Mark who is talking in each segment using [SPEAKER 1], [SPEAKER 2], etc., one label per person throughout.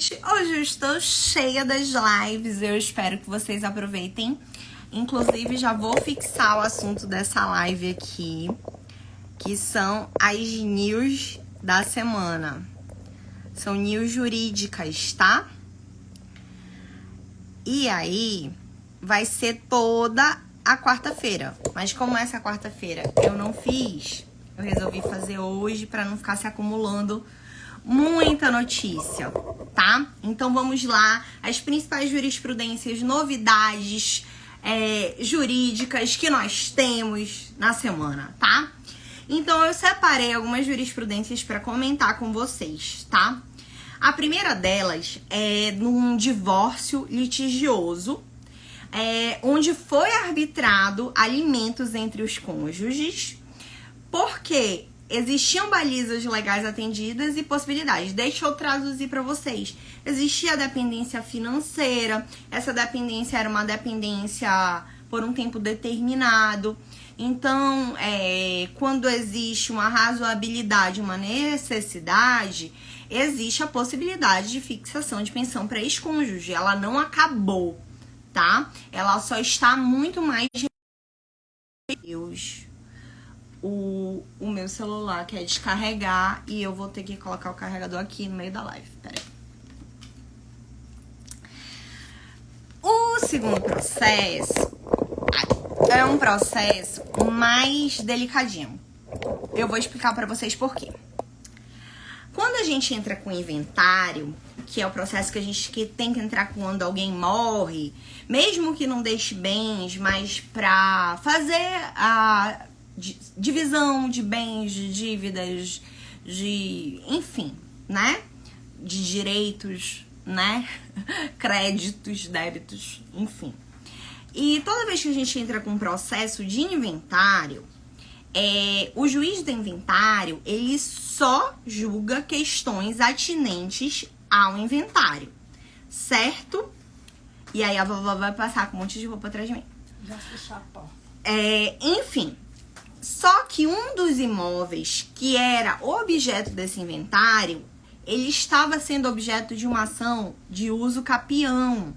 [SPEAKER 1] gente, hoje eu estou cheia das lives, eu espero que vocês aproveitem. Inclusive, já vou fixar o assunto dessa live aqui, que são as news da semana. São news jurídicas, tá? E aí, vai ser toda a quarta-feira. Mas como essa quarta-feira eu não fiz, eu resolvi fazer hoje para não ficar se acumulando muita notícia, tá? Então vamos lá, as principais jurisprudências, novidades jurídicas que nós temos na semana, tá? Então eu separei algumas jurisprudências para comentar com vocês, tá? A primeira delas é num divórcio litigioso, onde foi arbitrado alimentos entre os cônjuges, porque existiam balizas legais atendidas e possibilidades. Deixa eu traduzir para vocês. Existia a dependência financeira, essa dependência era uma dependência por um tempo determinado. Então, quando existe uma razoabilidade, uma necessidade, existe a possibilidade de fixação de pensão para ex-cônjuge. Ela não acabou, tá? Ela só está muito mais... O meu celular quer descarregar e eu vou ter que colocar o carregador aqui no meio da live. Peraí. O segundo processo é um processo mais delicadinho. Eu vou explicar pra vocês por quê. Quando a gente entra com inventário, que é o processo que a gente tem que entrar quando alguém morre, mesmo que não deixe bens, mas pra fazer a divisão de bens, de dívidas, enfim, né? De direitos, né? Créditos, débitos, enfim. E toda vez que a gente entra com um processo de inventário, o juiz do inventário, ele só julga questões atinentes ao inventário, certo? E aí a vovó vai passar com um monte de roupa atrás de mim.
[SPEAKER 2] Já fechou a porta.
[SPEAKER 1] Enfim. Só que um dos imóveis que era objeto desse inventário, ele estava sendo objeto de uma ação de uso capião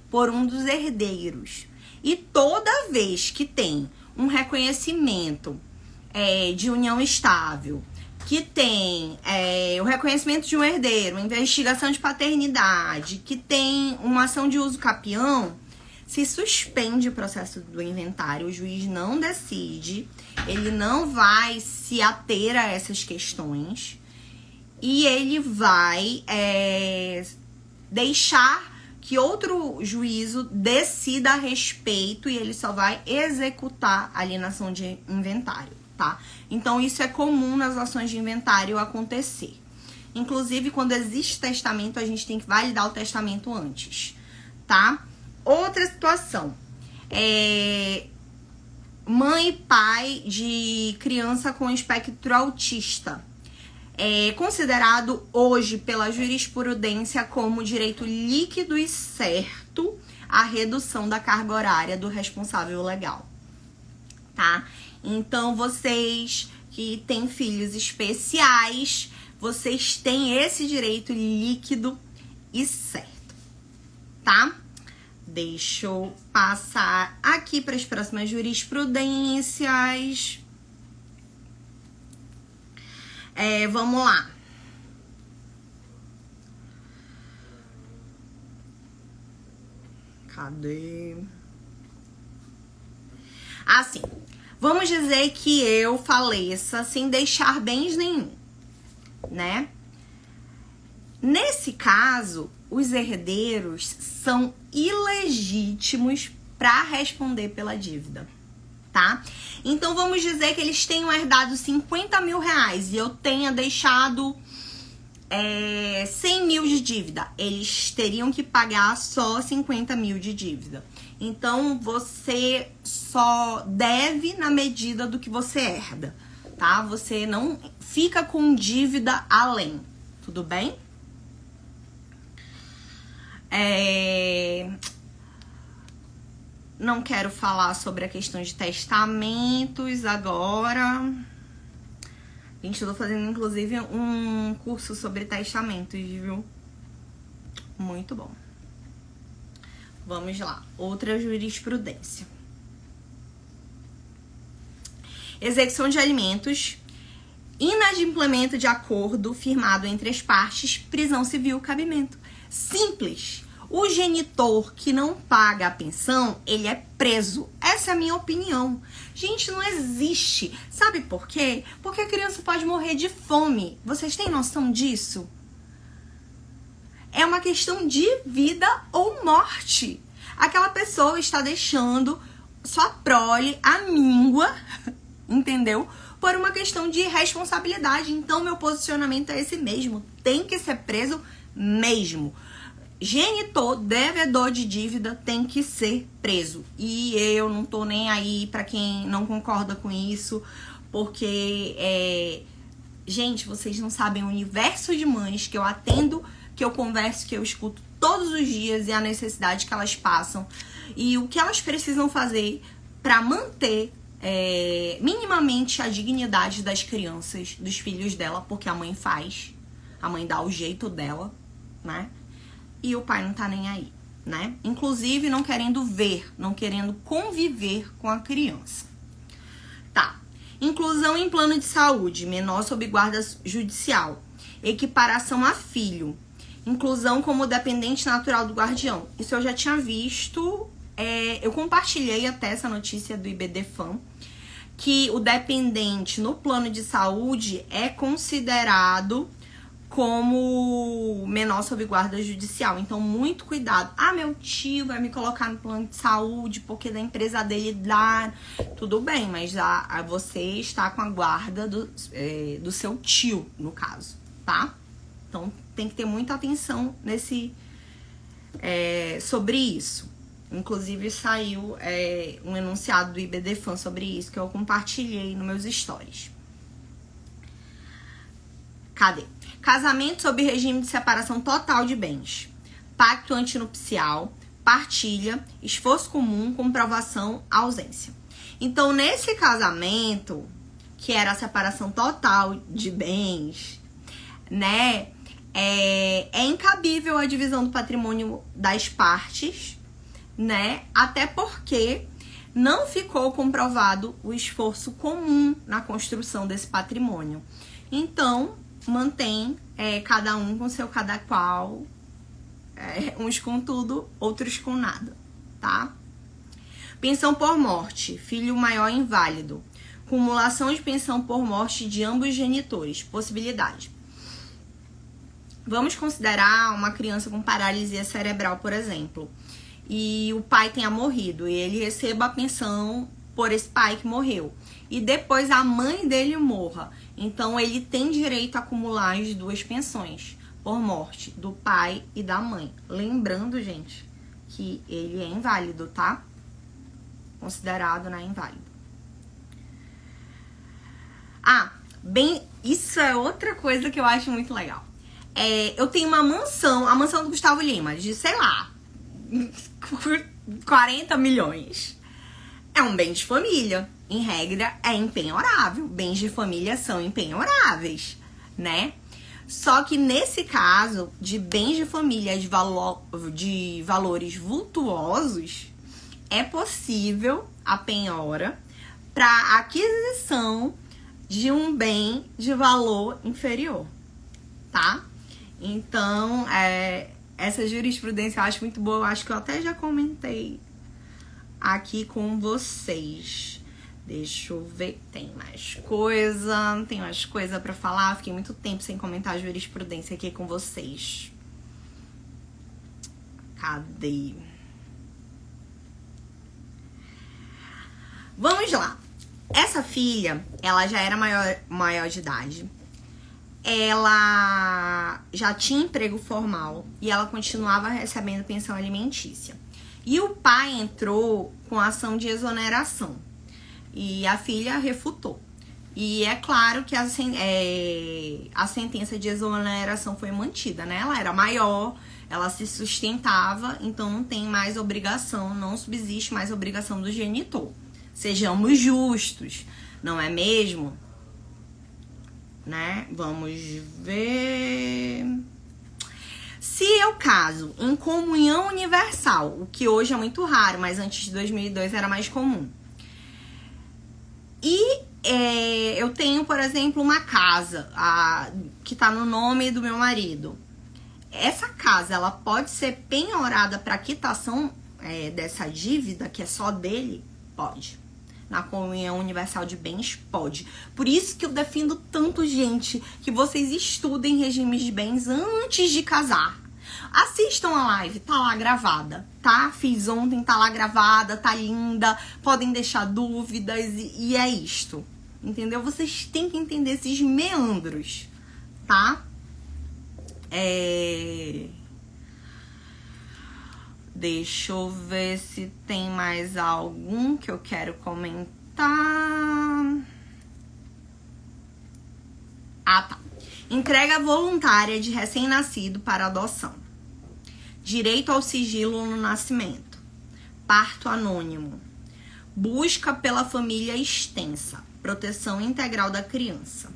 [SPEAKER 1] por um dos herdeiros. E toda vez que tem um reconhecimento de união estável, que tem o reconhecimento de um herdeiro, uma investigação de paternidade, que tem uma ação de uso capião, se suspende o processo do inventário, o juiz não decide, ele não vai se ater a essas questões e ele vai deixar que outro juízo decida a respeito e ele só vai executar a alienação de inventário, tá? Então isso é comum nas ações de inventário acontecer. Inclusive, quando existe testamento, a gente tem que validar o testamento antes, tá? Outra situação, mãe e pai de criança com espectro autista. É considerado hoje pela jurisprudência como direito líquido e certo a redução da carga horária do responsável legal, tá? Então, vocês que têm filhos especiais, vocês têm esse direito líquido e certo, tá? Deixa eu passar aqui para as próximas jurisprudências. Vamos lá. Cadê? Assim, vamos dizer que eu faleça sem deixar bens nenhum, né? Nesse caso, os herdeiros são ilegítimos para responder pela dívida, tá? Então, vamos dizer que eles tenham herdado 50 mil reais e eu tenha deixado 100 mil de dívida. Eles teriam que pagar só 50 mil de dívida. Então, você só deve na medida do que você herda, tá? Você não fica com dívida além, tudo bem? Não quero falar sobre a questão de testamentos agora. Gente, eu tô fazendo, inclusive, um curso sobre testamentos, viu? Muito bom. Vamos lá. Outra jurisprudência. Execução de alimentos. Inadimplemento de acordo firmado entre as partes. Prisão civil, cabimento. Simples. O genitor que não paga a pensão, ele é preso. Essa é a minha opinião. Gente, não existe. Sabe por quê? Porque a criança pode morrer de fome. Vocês têm noção disso? É uma questão de vida ou morte. Aquela pessoa está deixando sua prole à míngua, entendeu? Por uma questão de responsabilidade. Então, meu posicionamento é esse mesmo. Tem que ser preso mesmo. Genitor, devedor de dívida, tem que ser preso. E eu não tô nem aí pra quem não concorda com isso, porque, gente, vocês não sabem o universo de mães que eu atendo, que eu converso, que eu escuto todos os dias e a necessidade que elas passam e o que elas precisam fazer pra manter minimamente a dignidade das crianças, dos filhos dela, porque a mãe faz, a mãe dá o jeito dela, né? E o pai não tá nem aí, né? Inclusive não querendo ver, não querendo conviver com a criança. Tá. Inclusão em plano de saúde, menor sob guarda judicial. Equiparação a filho. Inclusão como dependente natural do guardião. Isso eu já tinha visto. Eu compartilhei até essa notícia do IBDFAM, que o dependente no plano de saúde é considerado como menor sob guarda judicial. Então, muito cuidado. Ah, meu tio vai me colocar no plano de saúde porque da empresa dele dá. Tudo bem, mas você está com a guarda do seu tio, no caso, tá? Então, tem que ter muita atenção sobre isso. Inclusive, saiu um enunciado do IBDFAM sobre isso que eu compartilhei nos meus stories. Cadê? Casamento sob regime de separação total de bens. Pacto antinupcial, partilha, esforço comum, comprovação, ausência. Então, nesse casamento, que era a separação total de bens, né? É incabível a divisão do patrimônio das partes, né? Até porque não ficou comprovado o esforço comum na construção desse patrimônio. Então, mantém cada um com seu cada qual, uns com tudo, outros com nada, tá? Pensão por morte, filho maior inválido. Cumulação de pensão por morte de ambos os genitores, possibilidade. Vamos considerar uma criança com paralisia cerebral, por exemplo, e o pai tenha morrido e ele receba a pensão por esse pai que morreu. E depois a mãe dele morra. Então, ele tem direito a acumular as duas pensões por morte do pai e da mãe. Lembrando, gente, que ele é inválido, tá? Considerado, né, inválido. Isso é outra coisa que eu acho muito legal. Eu tenho uma mansão, a mansão do Gustavo Lima, de, sei lá, 40 milhões. É um bem de família. Em regra, é empenhorável. Bens de família são empenhoráveis, né? Só que nesse caso, de bens de família de valores vultuosos, é possível a penhora para aquisição de um bem de valor inferior, tá? Então, essa jurisprudência eu acho muito boa. Eu acho que eu até já comentei aqui com vocês. Deixa eu ver, tem mais coisa pra falar. Fiquei muito tempo sem comentar a jurisprudência aqui com vocês. Cadê? Vamos lá. Essa filha, ela já era maior de idade. Ela já tinha emprego formal e ela continuava recebendo pensão alimentícia. E o pai entrou com ação de exoneração. E a filha refutou. E é claro que a sentença de exoneração foi mantida, né? Ela era maior, ela se sustentava, então não tem mais obrigação, não subsiste mais obrigação do genitor. Sejamos justos, não é mesmo? Né? Vamos ver. Se eu caso em comunhão universal, o que hoje é muito raro, mas antes de 2002 era mais comum. E eu tenho, por exemplo, uma casa que tá no nome do meu marido. Essa casa, ela pode ser penhorada para quitação dessa dívida, que é só dele? Pode. Na comunhão universal de bens, pode. Por isso que eu defendo tanto, gente, que vocês estudem regimes de bens antes de casar. Assistam a live, tá lá gravada, tá? Fiz ontem, tá lá gravada, tá linda. Podem deixar dúvidas e é isto. Entendeu? Vocês têm que entender esses meandros, tá? Deixa eu ver se tem mais algum que eu quero comentar. Ah, tá. Entrega voluntária de recém-nascido para adoção. Direito ao sigilo no nascimento. Parto anônimo. Busca pela família extensa. Proteção integral da criança.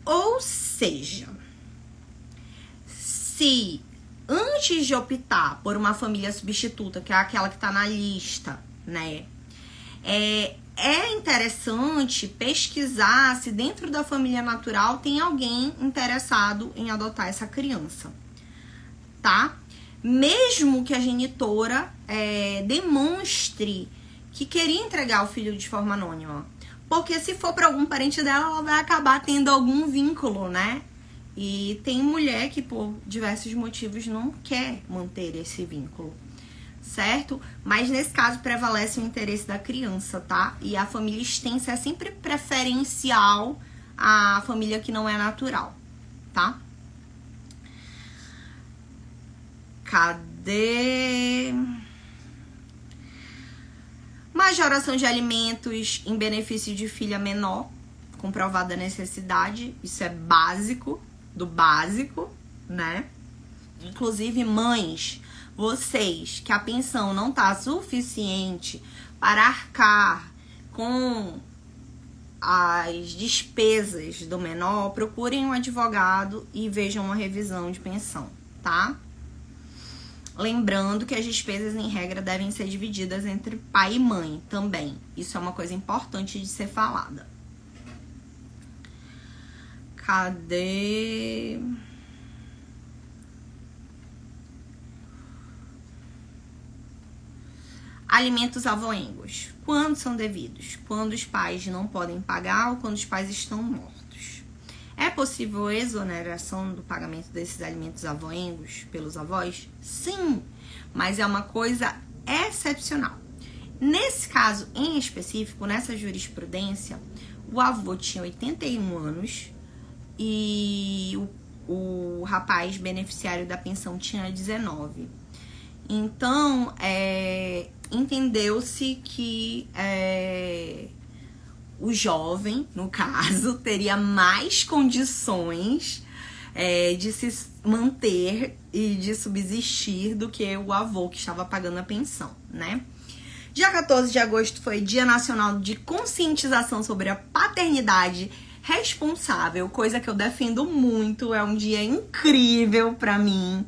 [SPEAKER 1] Ou seja, se antes de optar por uma família substituta, que é aquela que está na lista, né? É interessante pesquisar se dentro da família natural tem alguém interessado em adotar essa criança, tá? Mesmo que a genitora demonstre que queria entregar o filho de forma anônima. Porque se for para algum parente dela, ela vai acabar tendo algum vínculo, né? E tem mulher que por diversos motivos não quer manter esse vínculo, certo? Mas nesse caso prevalece o interesse da criança, tá? E a família extensa é sempre preferencial à família que não é natural, tá? Cadê? Majoração de alimentos em benefício de filha menor, comprovada necessidade, isso é básico, do básico, né? Inclusive, mães, vocês que a pensão não tá suficiente para arcar com as despesas do menor, procurem um advogado e vejam uma revisão de pensão, tá? Lembrando que as despesas, em regra, devem ser divididas entre pai e mãe também. Isso é uma coisa importante de ser falada. Cadê? Alimentos avoengos. Quando são devidos? Quando os pais não podem pagar ou quando os pais estão mortos. É possível exoneração do pagamento desses alimentos avoengos pelos avós? Sim, mas é uma coisa excepcional. Nesse caso em específico, nessa jurisprudência, o avô tinha 81 anos e o rapaz beneficiário da pensão tinha 19. Então, entendeu-se que o jovem, no caso, teria mais condições de se manter e de subsistir do que o avô que estava pagando a pensão, né? Dia 14 de agosto foi Dia Nacional de Conscientização sobre a Paternidade Responsável, coisa que eu defendo muito, é um dia incrível pra mim,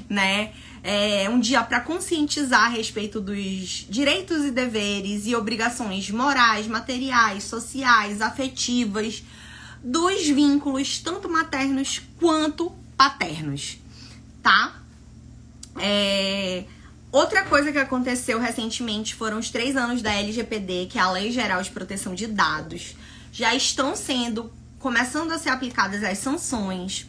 [SPEAKER 1] né? É um dia para conscientizar a respeito dos direitos e deveres e obrigações morais, materiais, sociais, afetivas, dos vínculos tanto maternos quanto paternos, tá? Outra coisa que aconteceu recentemente foram os 3 anos da LGPD, que é a Lei Geral de Proteção de Dados. Já estão começando a ser aplicadas as sanções.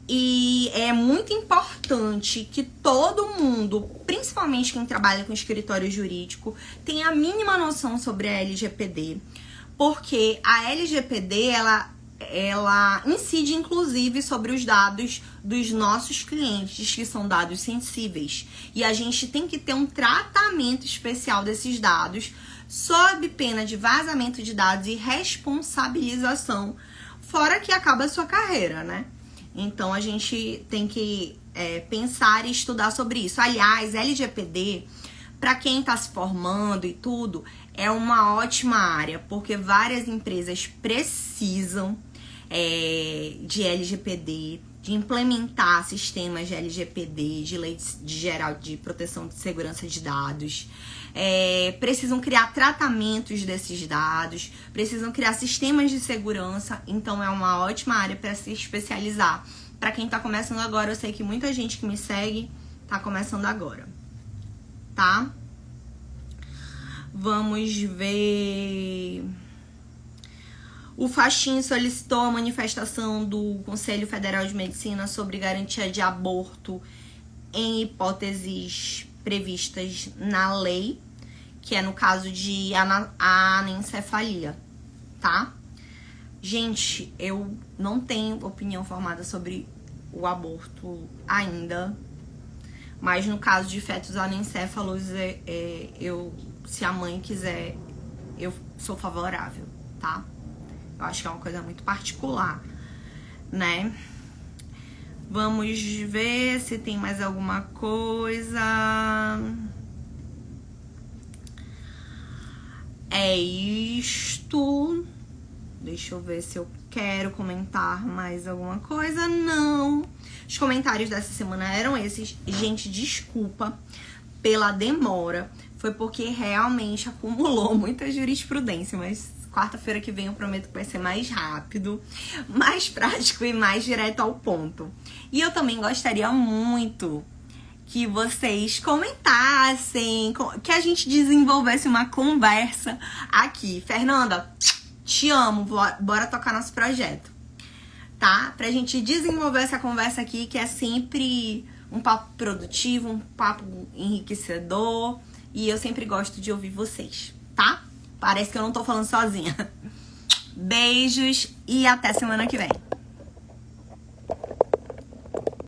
[SPEAKER 1] E é muito importante que todo mundo, principalmente quem trabalha com escritório jurídico, tenha a mínima noção sobre a LGPD. Porque a LGPD, ela incide inclusive sobre os dados dos nossos clientes, que são dados sensíveis. E a gente tem que ter um tratamento especial desses dados, sob pena de vazamento de dados e responsabilização, fora que acaba a sua carreira, né? Então, a gente tem que pensar e estudar sobre isso. Aliás, LGPD, para quem está se formando e tudo, é uma ótima área, porque várias empresas precisam de LGPD de implementar sistemas de LGPD, de Lei Geral de Proteção de Segurança de Dados. Precisam criar tratamentos desses dados, precisam criar sistemas de segurança. Então é uma ótima área para se especializar. Para quem tá começando agora, eu sei que muita gente que me segue tá começando agora, tá? Vamos ver. O Faxin solicitou a manifestação do Conselho Federal de Medicina sobre garantia de aborto em hipóteses previstas na lei, que é no caso de anencefalia, tá? Gente, eu não tenho opinião formada sobre o aborto ainda, mas no caso de fetos anencéfalos, se a mãe quiser, eu sou favorável, tá? Eu acho que é uma coisa muito particular, né? Vamos ver se tem mais alguma coisa. É isto. Deixa eu ver se eu quero comentar mais alguma coisa. Não. Os comentários dessa semana eram esses. Gente, desculpa pela demora. Foi porque realmente acumulou muita jurisprudência, mas quarta-feira que vem eu prometo que vai ser mais rápido, mais prático e mais direto ao ponto. E eu também gostaria muito que vocês comentassem, que a gente desenvolvesse uma conversa aqui. Fernanda, te amo, bora tocar nosso projeto, tá? Pra gente desenvolver essa conversa aqui, que é sempre um papo produtivo, um papo enriquecedor. E eu sempre gosto de ouvir vocês, tá? Parece que eu não tô falando sozinha. Beijos e até semana que vem.